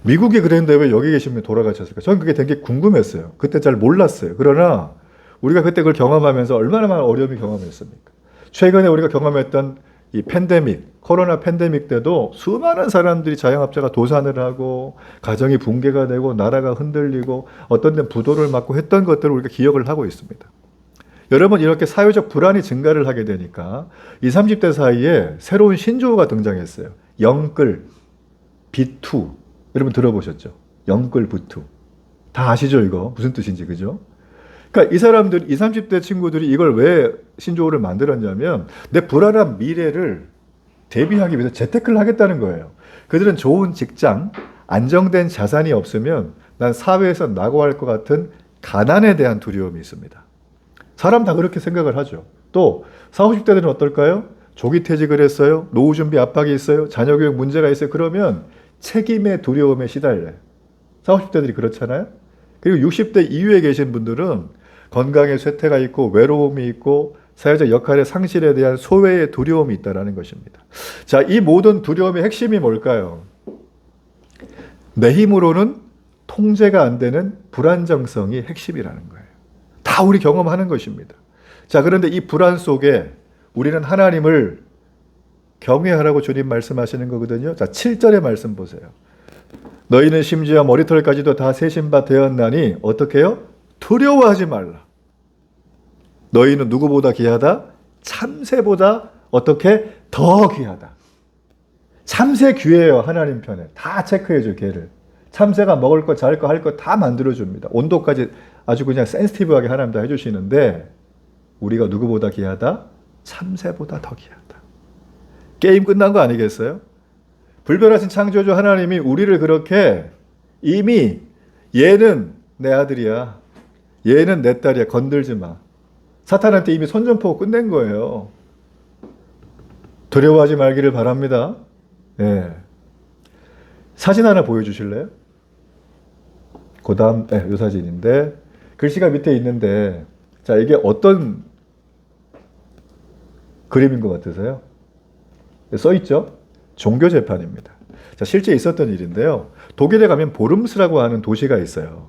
A: 미국이 그랬는데 왜 여기 계신 분이 돌아가셨을까? 저는 그게 되게 궁금했어요. 그때 잘 몰랐어요. 그러나 우리가 그때 그걸 경험하면서 얼마나 많은 어려움이 경험했습니까? 최근에 우리가 경험했던 이 팬데믹, 코로나 팬데믹 때도 수많은 사람들이 자영업자가 도산을 하고 가정이 붕괴가 되고 나라가 흔들리고 어떤 데는 부도를 맞고 했던 것들을 우리가 기억을 하고 있습니다. 여러분, 이렇게 사회적 불안이 증가를 하게 되니까 20, 30대 사이에 새로운 신조어가 등장했어요. 영끌, 비투. 여러분 들어보셨죠? 영끌, 비투. 다 아시죠, 이거? 무슨 뜻인지, 그죠? 그러니까 이 사람들, 20, 30대 친구들이 이걸 왜 신조어를 만들었냐면 내 불안한 미래를 대비하기 위해서 재테크를 하겠다는 거예요. 그들은 좋은 직장, 안정된 자산이 없으면 난 사회에서 낙오할 것 같은 가난에 대한 두려움이 있습니다. 사람 다 그렇게 생각을 하죠. 또 40, 50대들은 어떨까요? 조기 퇴직을 했어요. 노후 준비 압박이 있어요. 자녀 교육 문제가 있어요. 그러면 책임의 두려움에 시달려요. 40, 50대들이 그렇잖아요. 그리고 60대 이후에 계신 분들은 건강에 쇠퇴가 있고 외로움이 있고 사회적 역할의 상실에 대한 소외의 두려움이 있다는 것입니다. 자, 이 모든 두려움의 핵심이 뭘까요? 내 힘으로는 통제가 안 되는 불안정성이 핵심이라는 거예요. 다 우리 경험하는 것입니다. 자, 그런데 이 불안 속에 우리는 하나님을 경외하라고 주님 말씀하시는 거거든요. 자, 7절의 말씀 보세요. 너희는 심지어 머리털까지도 다 세신 바 되었나니 어떻게 해요? 두려워하지 말라. 너희는 누구보다 귀하다? 참새보다 어떻게? 더 귀하다. 참새 귀해요. 하나님 편에. 다 체크해줘, 걔를. 참새가 먹을 거, 잘 거, 할 거 다 만들어줍니다. 온도까지 아주 그냥 센시티브하게 하나님 다 해주시는데 우리가 누구보다 귀하다? 참새보다 더 귀하다. 게임 끝난 거 아니겠어요? 불변하신 창조주 하나님이 우리를 그렇게 이미 얘는 내 아들이야. 얘는 내 딸이야. 건들지 마. 사탄한테 이미 선전포고 끝낸 거예요. 두려워하지 말기를 바랍니다. 예. 사진 하나 보여주실래요? 그 다음, 이 사진인데, 글씨가 밑에 있는데, 자, 이게 어떤 그림인 것 같으세요? 써있죠? 종교재판입니다. 자, 실제 있었던 일인데요. 독일에 가면 보름스라고 하는 도시가 있어요.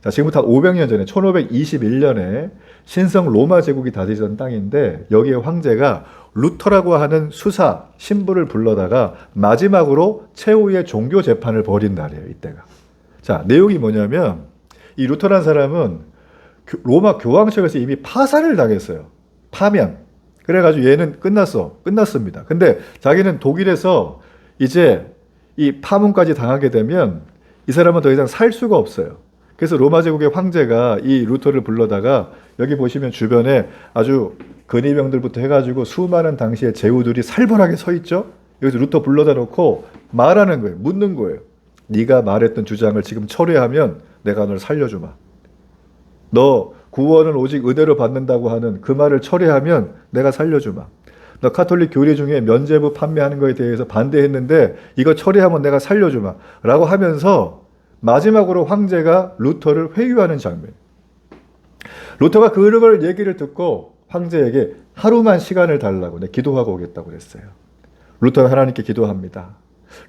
A: 자, 지금부터 500년 전에 1521년에 신성 로마 제국이 다스리던 땅인데 여기에 황제가 루터라고 하는 수사, 신부를 불러다가 마지막으로 최후의 종교 재판을 벌인 날이에요, 이때가. 자, 내용이 뭐냐면 이 루터라는 사람은 로마 교황청에서 이미 파산을 당했어요. 파면. 그래가지고 얘는 끝났습니다. 근데 자기는 독일에서 이제 이 파문까지 당하게 되면 이 사람은 더 이상 살 수가 없어요. 그래서 로마 제국의 황제가 이 루터를 불러다가 여기 보시면 주변에 아주 근위병들부터 해가지고 수많은 당시의 제후들이 살벌하게 서 있죠. 여기서 루터 불러다 놓고 말하는 거예요. 묻는 거예요. 네가 말했던 주장을 지금 철회하면 내가 널 살려주마. 너 구원은 오직 은혜로 받는다고 하는 그 말을 철회하면 내가 살려주마. 너 카톨릭 교리 중에 면죄부 판매하는 거에 대해서 반대했는데 이거 처리하면 내가 살려주마. 라고 하면서 마지막으로 황제가 루터를 회유하는 장면. 루터가 그걸 얘기를 듣고 황제에게 하루만 시간을 달라고 기도하고 오겠다고 그랬어요. 루터는 하나님께 기도합니다.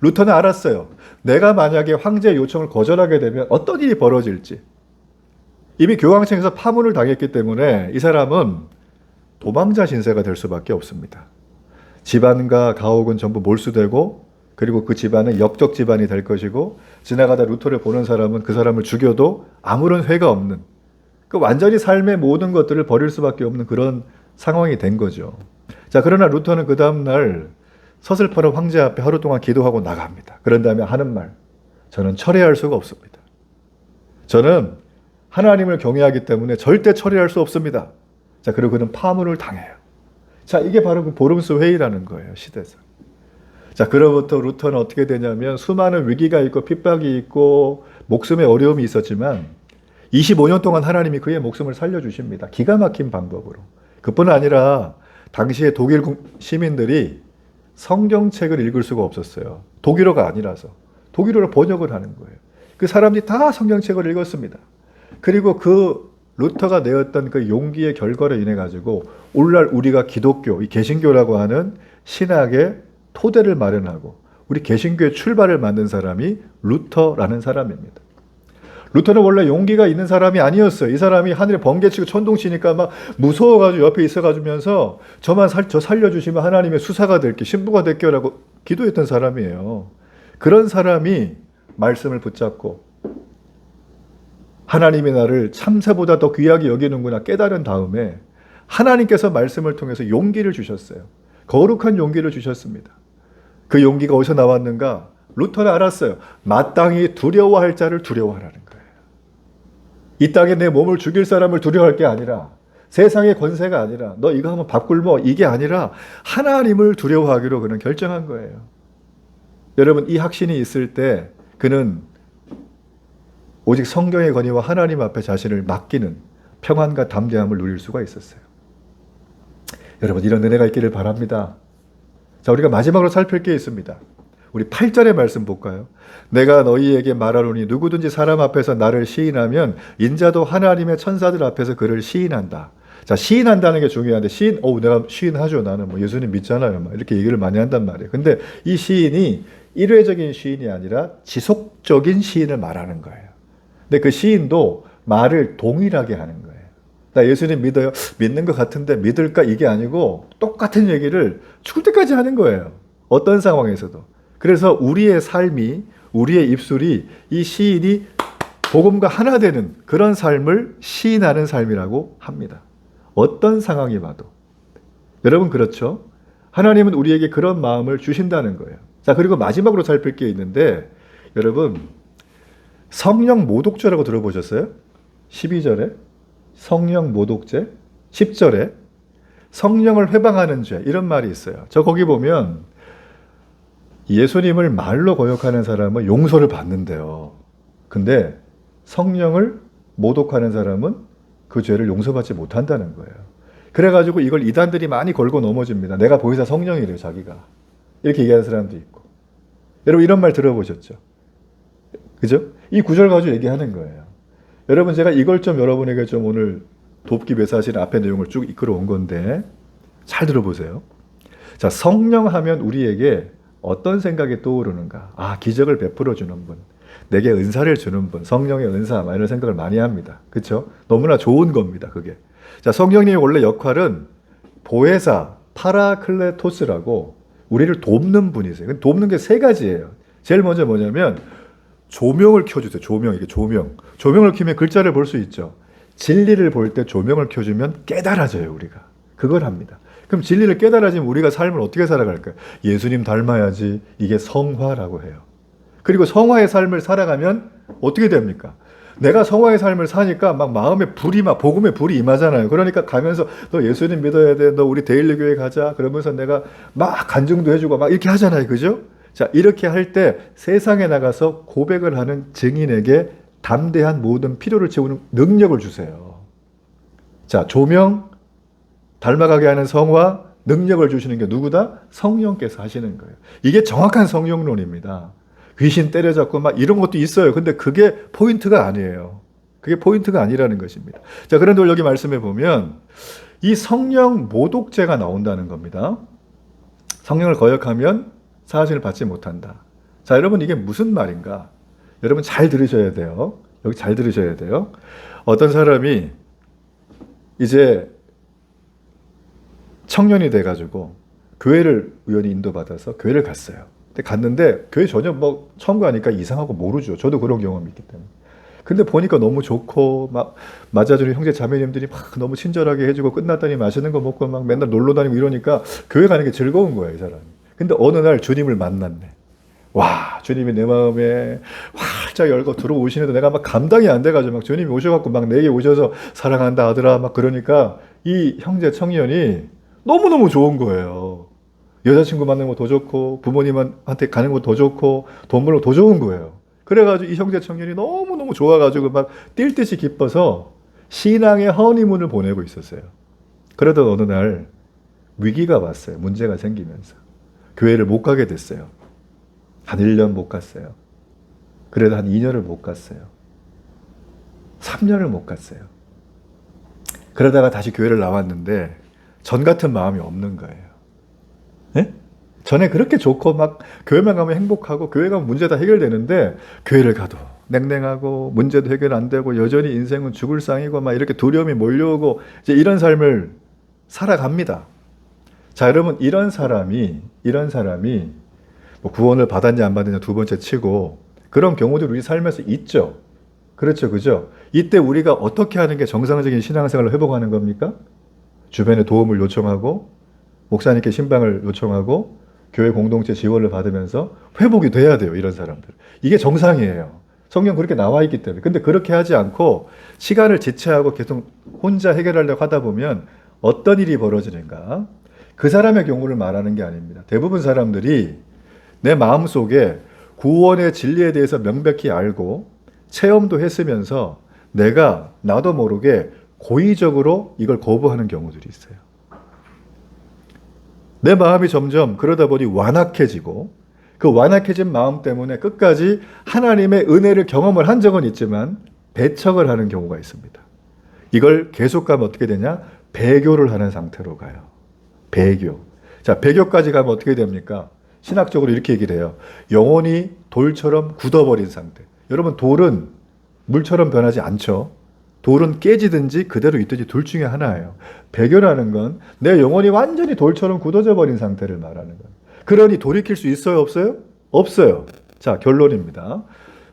A: 루터는 알았어요. 내가 만약에 황제의 요청을 거절하게 되면 어떤 일이 벌어질지. 이미 교황청에서 파문을 당했기 때문에 이 사람은 도망자 신세가 될 수밖에 없습니다. 집안과 가옥은 전부 몰수되고 그리고 그 집안은 역적 집안이 될 것이고 지나가다 루터를 보는 사람은 그 사람을 죽여도 아무런 회가 없는 그 완전히 삶의 모든 것들을 버릴 수밖에 없는 그런 상황이 된 거죠. 자, 그러나 루터는 그 다음 날 서슬퍼런 황제 앞에 하루 동안 기도하고 나갑니다. 그런 다음에 하는 말, 저는 철회할 수가 없습니다. 저는 하나님을 경외하기 때문에 절대 철회할 수 없습니다. 자, 그리고 그는 파문을 당해요. 자, 이게 바로 그 보름수 회의라는 거예요, 시대에서. 자, 그로부터 루터는 어떻게 되냐면 수많은 위기가 있고 핍박이 있고 목숨에 어려움이 있었지만 25년 동안 하나님이 그의 목숨을 살려주십니다. 기가 막힌 방법으로. 그뿐 아니라 당시에 독일 시민들이 성경책을 읽을 수가 없었어요. 독일어가 아니라서. 독일어로 번역을 하는 거예요. 그 사람들이 다 성경책을 읽었습니다. 그리고 그 루터가 내었던 그 용기의 결과로 인해 가지고 오늘날 우리가 기독교, 이 개신교라고 하는 신학의 토대를 마련하고 우리 개신교의 출발을 만든 사람이 루터라는 사람입니다. 루터는 원래 용기가 있는 사람이 아니었어요. 이 사람이 하늘에 번개치고 천둥치니까 막 무서워가지고 옆에 있어가지면서 저 살려주시면 하나님의 수사가 될게, 신부가 될게라고 기도했던 사람이에요. 그런 사람이 말씀을 붙잡고 하나님이 나를 참새보다 더 귀하게 여기는구나 깨달은 다음에 하나님께서 말씀을 통해서 용기를 주셨어요. 거룩한 용기를 주셨습니다. 그 용기가 어디서 나왔는가? 루터는 알았어요. 마땅히 두려워할 자를 두려워하라는 거예요. 이 땅에 내 몸을 죽일 사람을 두려워할 게 아니라 세상의 권세가 아니라 너 이거 하면 밥 굶어 이게 아니라 하나님을 두려워하기로 그는 결정한 거예요. 여러분 이 확신이 있을 때 그는 오직 성경의 권위와 하나님 앞에 자신을 맡기는 평안과 담대함을 누릴 수가 있었어요. 여러분 이런 은혜가 있기를 바랍니다. 자, 우리가 마지막으로 살필 게 있습니다. 우리 8절의 말씀 볼까요? 내가 너희에게 말하노니 누구든지 사람 앞에서 나를 시인하면 인자도 하나님의 천사들 앞에서 그를 시인한다. 자, 시인한다는 게 중요한데 내가 시인하죠. 나는 뭐 예수님 믿잖아요. 막 이렇게 얘기를 많이 한단 말이에요. 근데 이 시인이 일회적인 시인이 아니라 지속적인 시인을 말하는 거예요. 근데 그 시인도 말을 동일하게 하는 거예요. 나 예수님 믿어요? 믿는 것 같은데 믿을까? 이게 아니고 똑같은 얘기를 죽을 때까지 하는 거예요. 어떤 상황에서도. 그래서 우리의 삶이, 우리의 입술이 이 시인이 복음과 하나 되는 그런 삶을 시인하는 삶이라고 합니다. 어떤 상황이 봐도. 여러분 그렇죠? 하나님은 우리에게 그런 마음을 주신다는 거예요. 자, 그리고 마지막으로 살필 게 있는데 여러분 성령 모독죄라고 들어보셨어요? 12절에 성령 모독죄, 10절에 성령을 회방하는 죄 이런 말이 있어요. 저 거기 보면 예수님을 말로 거역하는 사람은 용서를 받는데요. 근데 성령을 모독하는 사람은 그 죄를 용서받지 못한다는 거예요. 그래가지고 이걸 이단들이 많이 걸고 넘어집니다. 내가 보혜사 성령이래요, 자기가. 이렇게 얘기하는 사람도 있고. 여러분 이런 말 들어보셨죠? 그죠? 이 구절 가지고 얘기하는 거예요. 여러분 제가 이걸 좀 여러분에게 좀 오늘 돕기 위해서 사실 앞에 내용을 쭉 이끌어 온 건데 잘 들어보세요. 자, 성령 하면 우리에게 어떤 생각이 떠오르는가? 아, 기적을 베풀어 주는 분, 내게 은사를 주는 분, 성령의 은사 이런 생각을 많이 합니다. 그렇죠? 너무나 좋은 겁니다, 그게. 자, 성령님의 원래 역할은 보혜사, 파라클레토스라고 우리를 돕는 분이세요. 돕는 게 세 가지예요. 제일 먼저 뭐냐면 조명을 켜주세요. 이게 조명. 조명을 켜면 글자를 볼 수 있죠. 진리를 볼 때 조명을 켜주면 깨달아져요, 우리가. 그걸 합니다. 그럼 진리를 깨달아지면 우리가 삶을 어떻게 살아갈까요? 예수님 닮아야지. 이게 성화라고 해요. 그리고 성화의 삶을 살아가면 어떻게 됩니까? 내가 성화의 삶을 사니까 막 마음에 불이 복음의 불이 임하잖아요. 그러니까 가면서 너 예수님 믿어야 돼. 너 우리 데일리 교회 가자. 그러면서 내가 막 간증도 해주고 막 이렇게 하잖아요. 그죠? 자, 이렇게 할 때 세상에 나가서 고백을 하는 증인에게 담대한 모든 필요를 채우는 능력을 주세요. 자, 조명, 닮아가게 하는 성화, 능력을 주시는 게 누구다? 성령께서 하시는 거예요. 이게 정확한 성령론입니다. 귀신 때려잡고 막 이런 것도 있어요. 근데 그게 포인트가 아니에요. 그게 포인트가 아니라는 것입니다. 자, 그런데 여기 말씀해 보면 이 성령 모독죄가 나온다는 겁니다. 성령을 거역하면 사하심을 받지 못한다. 자, 여러분 이게 무슨 말인가? 여러분 잘 들으셔야 돼요. 여기 잘 들으셔야 돼요. 어떤 사람이 이제 청년이 돼가지고 교회를 우연히 인도받아서 교회를 갔어요. 근데 갔는데 교회 전혀 뭐 처음 가니까 이상하고 모르죠. 저도 그런 경험이 있기 때문에. 근데 보니까 너무 좋고 막 맞아주는 형제 자매님들이 막 너무 친절하게 해주고 끝났더니 맛있는 거 먹고 막 맨날 놀러 다니고 이러니까 교회 가는 게 즐거운 거예요, 이 사람이. 근데 어느 날 주님을 만났네. 와, 주님이 내 마음에 활짝 열고 들어오시는데 내가 막 감당이 안 돼가지고 막 주님이 오셔갖고 막 내게 오셔서 사랑한다 아들아 막 그러니까 이 형제 청년이 너무너무 좋은 거예요. 여자친구 만나는 거 더 좋고 부모님한테 가는 거 더 좋고 돈 벌는 거 더 좋은 거예요. 그래가지고 이 형제 청년이 너무너무 좋아가지고 막 뛸 듯이 기뻐서 신앙의 허니문을 보내고 있었어요. 그러던 어느 날 위기가 왔어요. 문제가 생기면서 교회를 못 가게 됐어요. 한 1년 못 갔어요. 그래도 한 2년을 못 갔어요. 3년을 못 갔어요. 그러다가 다시 교회를 나왔는데 전 같은 마음이 없는 거예요. 네? 전에 그렇게 좋고 막 교회만 가면 행복하고 교회 가면 문제 다 해결되는데 교회를 가도 냉랭하고 문제도 해결 안 되고 여전히 인생은 죽을 상이고 막 이렇게 두려움이 몰려오고 이제 이런 삶을 살아갑니다. 자, 여러분 이런 사람이 뭐 구원을 받았냐 안 받았냐 두 번째 치고 그런 경우들 우리 삶에서 있죠. 그렇죠, 그죠? 이때 우리가 어떻게 하는 게 정상적인 신앙생활을 회복하는 겁니까? 주변에 도움을 요청하고 목사님께 신방을 요청하고 교회 공동체 지원을 받으면서 회복이 돼야 돼요. 이런 사람들. 이게 정상이에요. 성경 그렇게 나와 있기 때문에. 근데 그렇게 하지 않고 시간을 지체하고 계속 혼자 해결하려고 하다 보면 어떤 일이 벌어지는가? 그 사람의 경우를 말하는 게 아닙니다. 대부분 사람들이 내 마음속에 구원의 진리에 대해서 명백히 알고 체험도 했으면서 내가 나도 모르게 고의적으로 이걸 거부하는 경우들이 있어요. 내 마음이 점점 그러다 보니 완악해지고 그 완악해진 마음 때문에 끝까지 하나님의 은혜를 경험을 한 적은 있지만 배척을 하는 경우가 있습니다. 이걸 계속 가면 어떻게 되냐? 배교를 하는 상태로 가요. 배교. 자, 배교까지 가면 어떻게 됩니까? 신학적으로 이렇게 얘기를 해요. 영혼이 돌처럼 굳어버린 상태. 여러분, 돌은 물처럼 변하지 않죠. 돌은 깨지든지 그대로 있든지 둘 중에 하나예요. 배교라는 건 내 영혼이 완전히 돌처럼 굳어져 버린 상태를 말하는 거예요. 그러니 돌이킬 수 있어요? 없어요? 없어요. 자, 결론입니다.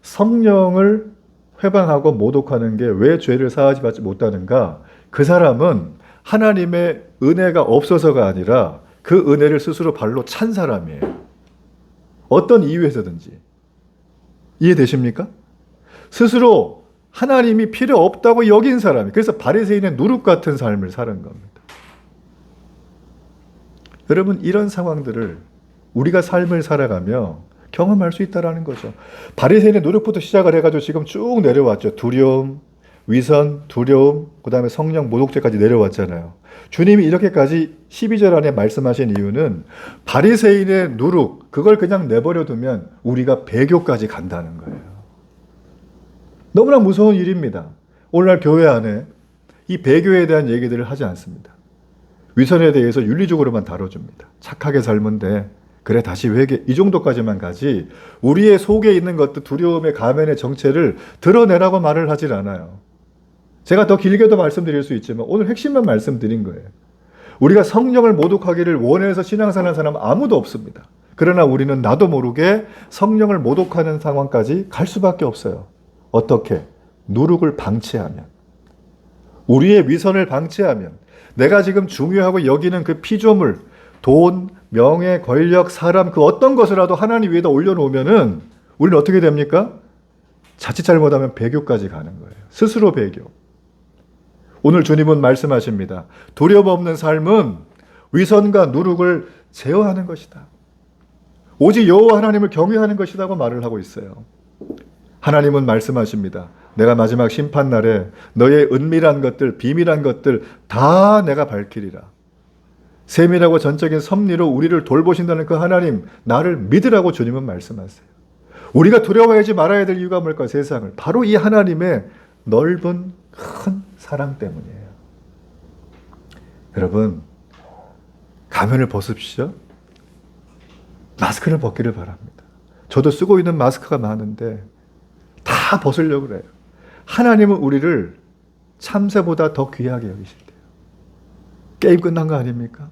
A: 성령을 회방하고 모독하는 게 왜 죄를 사하지 받지 못하는가? 그 사람은 하나님의 은혜가 없어서가 아니라 그 은혜를 스스로 발로 찬 사람이에요. 어떤 이유에서든지. 이해되십니까? 스스로 하나님이 필요 없다고 여긴 사람이. 그래서 바리새인의 누룩 같은 삶을 사는 겁니다. 여러분, 이런 상황들을 우리가 삶을 살아가며 경험할 수 있다는 거죠. 바리새인의 누룩부터 시작을 해가지고 지금 쭉 내려왔죠. 두려움, 위선, 두려움, 그 다음에 성령 모독죄까지 내려왔잖아요. 주님이 이렇게까지 12절 안에 말씀하신 이유는 바리새인의 누룩, 그걸 그냥 내버려 두면 우리가 배교까지 간다는 거예요. 너무나 무서운 일입니다. 오늘날 교회 안에 이 배교에 대한 얘기들을 하지 않습니다. 위선에 대해서 윤리적으로만 다뤄줍니다. 착하게 살면 그래 다시 회개 이 정도까지만 가지 우리의 속에 있는 것도 두려움의 가면의 정체를 드러내라고 말을 하질 않아요. 제가 더 길게도 말씀드릴 수 있지만 오늘 핵심만 말씀드린 거예요. 우리가 성령을 모독하기를 원해서 신앙생활하는 사람은 아무도 없습니다. 그러나 우리는 나도 모르게 성령을 모독하는 상황까지 갈 수밖에 없어요. 어떻게? 누룩을 방치하면. 우리의 위선을 방치하면 내가 지금 중요하고 여기는 그 피조물, 돈, 명예, 권력, 사람 그 어떤 것이라도 하나님 위에다 올려놓으면은 우리는 어떻게 됩니까? 자칫 잘못하면 배교까지 가는 거예요. 스스로 배교. 오늘 주님은 말씀하십니다. 두려움 없는 삶은 위선과 누룩을 제어하는 것이다. 오직 여호와 하나님을 경외하는 것이라고 말을 하고 있어요. 하나님은 말씀하십니다. 내가 마지막 심판날에 너의 은밀한 것들, 비밀한 것들 다 내가 밝히리라. 세밀하고 전적인 섭리로 우리를 돌보신다는 그 하나님, 나를 믿으라고 주님은 말씀하세요. 우리가 두려워하지 말아야 될 이유가 뭘까? 세상을. 바로 이 하나님의 넓은 큰 사랑 때문이에요. 여러분, 가면을 벗으십시오. 마스크를 벗기를 바랍니다. 저도 쓰고 있는 마스크가 많은데 다 벗으려고 그래요. 하나님은 우리를 참새보다 더 귀하게 여기신대요. 게임 끝난 거 아닙니까?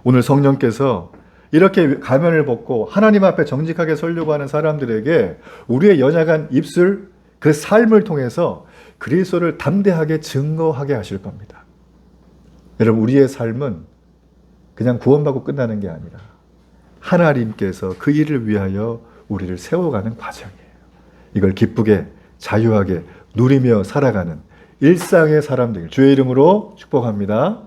A: 오늘 성령께서 이렇게 가면을 벗고 하나님 앞에 정직하게 서려고 하는 사람들에게 우리의 연약한 입술, 그 삶을 통해서 그리스도를 담대하게 증거하게 하실 겁니다. 여러분, 우리의 삶은 그냥 구원받고 끝나는 게 아니라 하나님께서 그 일을 위하여 우리를 세워가는 과정이에요. 이걸 기쁘게 자유하게 누리며 살아가는 일상의 사람 되길 주의 이름으로 축복합니다.